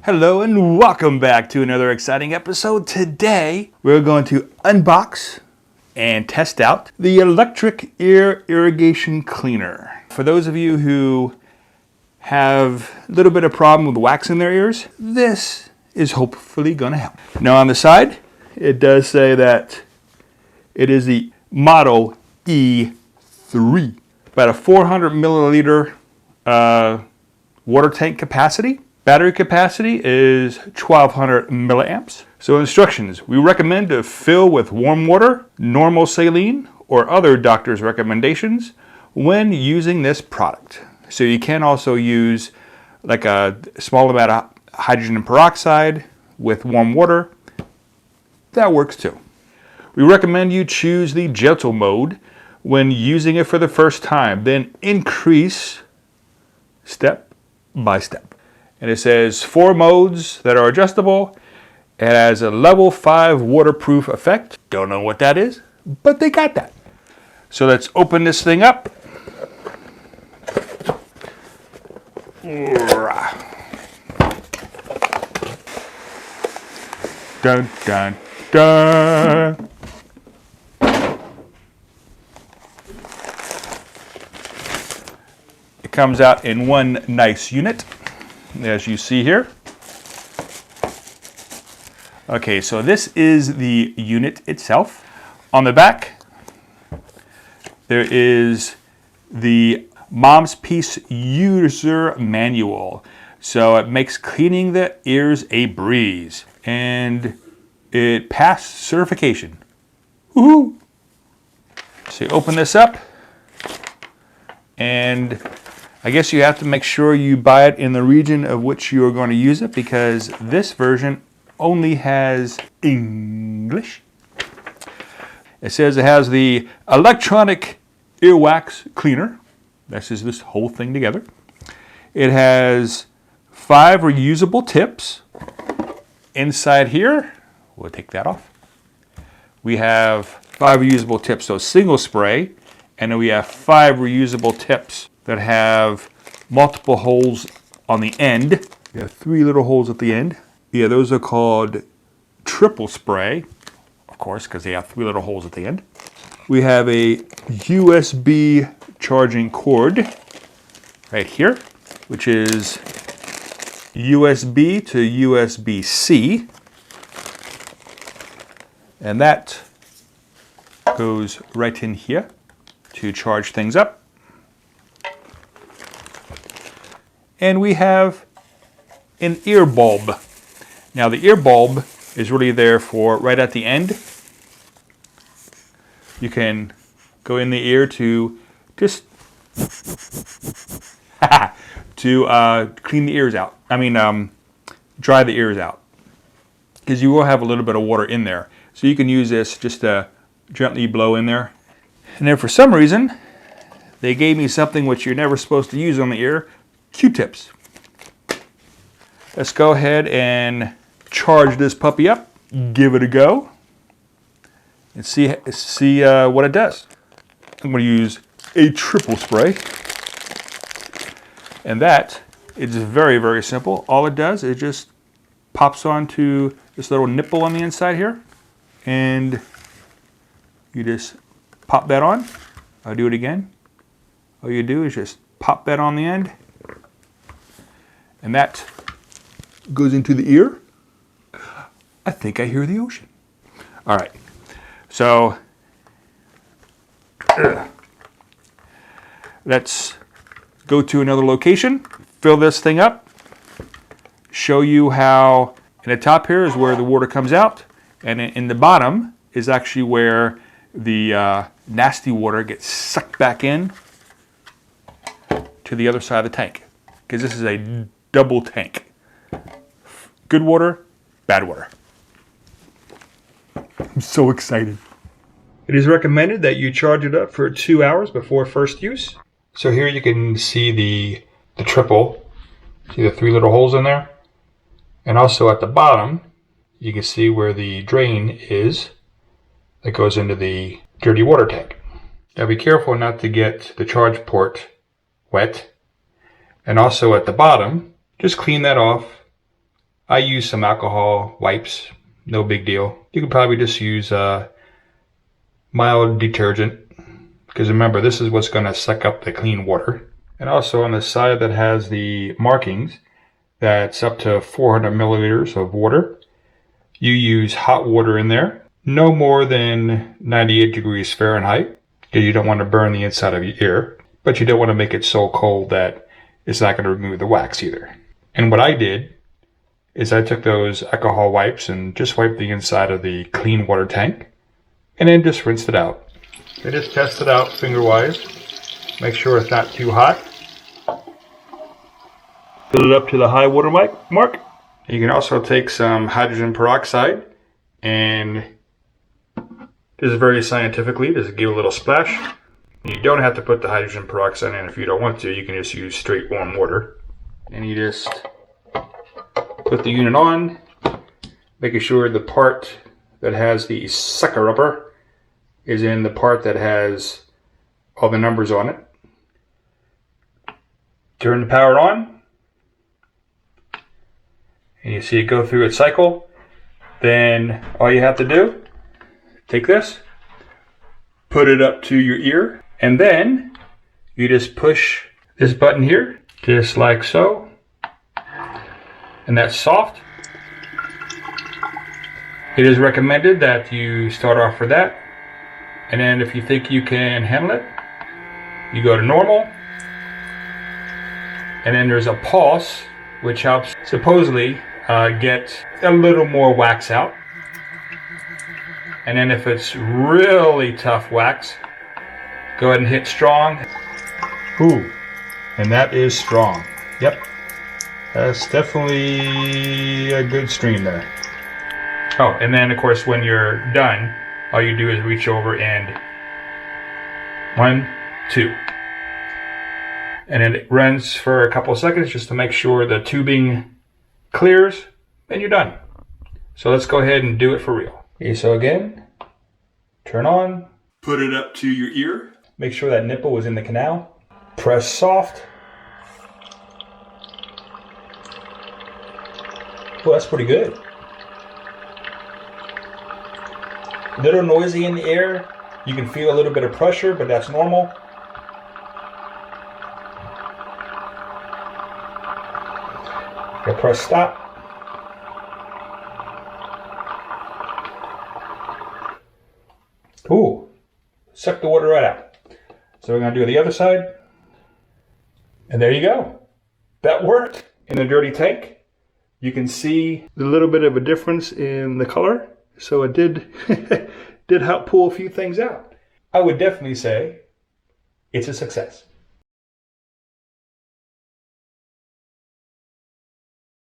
Hello and welcome back to another exciting episode. Today we're going to unbox and test out the electric ear irrigation cleaner. For those of you who have a little bit of problem with wax in their ears, this is hopefully going to help. Now on the side, it does say that it is the Model E3. About a 400 milliliter water tank capacity. Battery capacity is 1200 milliamps. So instructions, we recommend to fill with warm water, normal saline, or other doctor's recommendations when using this product. So you can also use like a small amount of hydrogen peroxide with warm water. That works too. We recommend you choose the gentle mode when using it for the first time, then increase step by step. And it says 4 modes that are adjustable. It has a level 5 waterproof effect. Don't know what that is, but they got that. So let's open this thing up. Dun, dun, dun. It comes out in one nice unit, as you see here. Okay, so this is the unit itself. On the back, there is the MomsPeace user manual. So it makes cleaning the ears a breeze. And it passed certification. Woohoo! So you open this up, and I guess you have to make sure you buy it in the region of which you are going to use it, because this version only has English. It says it has the electronic earwax cleaner. This is this whole thing together. It has 5 reusable tips. Inside here, we'll take that off. We have 5 reusable tips, so single spray, and then we have 5 reusable tips that have multiple holes on the end. We have 3 little holes at the end. Yeah, those are called triple spray, of course, because they have 3 little holes at the end. We have a USB charging cord right here, which is USB to USB-C. And that goes right in here to charge things up. And we have an ear bulb. Now the ear bulb is really there for right at the end. You can go in the ear to just to clean the ears out. Dry the ears out, because you will have a little bit of water in there. So you can use this just to gently blow in there. And then for some reason, they gave me something which you're never supposed to use on the ear, Q-tips. Let's go ahead and charge this puppy up, give it a go, and see what it does. I'm going to use a triple spray. And that is very, very simple. All it does is just pops onto this little nipple on the inside here, and you just pop that on. I'll do it again. All you do is just pop that on the end, and that goes into the ear. I think I hear the ocean. All right, so let's go to another location, fill this thing up, show you how in the top here is where the water comes out, and in the bottom is actually where the nasty water gets sucked back in to the other side of the tank, because this is a double tank. Good water, bad water. I'm so excited. It is recommended that you charge it up for 2 hours before first use. So here you can see the triple. See the 3 little holes in there? And also at the bottom, you can see where the drain is that goes into the dirty water tank. Now be careful not to get the charge port wet. And also at the bottom, just clean that off I use some alcohol wipes, no big deal. You could probably just use mild detergent, because remember, this is what's going to suck up the clean water. And also on the side that has the markings, that's up to 400 milliliters of water. You use hot water in there, no more than 98 degrees Fahrenheit, because you don't want to burn the inside of your ear, but you don't want to make it so cold that it's not going to remove the wax either. And what I did is I took those alcohol wipes and just wiped the inside of the clean water tank, and then just rinsed it out. I just test it out finger-wise, make sure it's not too hot. Fill it up to the high water mark. You can also take some hydrogen peroxide, and this is very scientifically, just give a little splash. You don't have to put the hydrogen peroxide in if you don't want to. You can just use straight warm water. And you just put the unit on, making sure the part that has the sucker rubber is in the part that has all the numbers on it. Turn the power on, and you see it go through its cycle. Then all you have to do, take this, put it up to your ear, and then you just push this button here, just like so, and that's soft. It is recommended that you start off with that, and then if you think you can handle it, you go to normal, and then there's a pulse, which helps supposedly get a little more wax out. And then if it's really tough wax, go ahead and hit strong. Ooh, and that is strong. Yep, that's definitely a good stream there. Oh, and then of course when you're done, all you do is reach over and 1, 2. And then it runs for a couple of seconds just to make sure the tubing clears, and you're done. So let's go ahead and do it for real. Okay, so again, turn on, put it up to your ear, make sure that nipple was in the canal, press soft. Well, that's pretty good. A little noisy in the air. You can feel a little bit of pressure, but that's normal. Okay, press stop. Ooh, suck the water right out. So we're going to do the other side. And there you go. That worked. In the dirty tank, you can see a little bit of a difference in the color. So it did, did help pull a few things out. I would definitely say it's a success.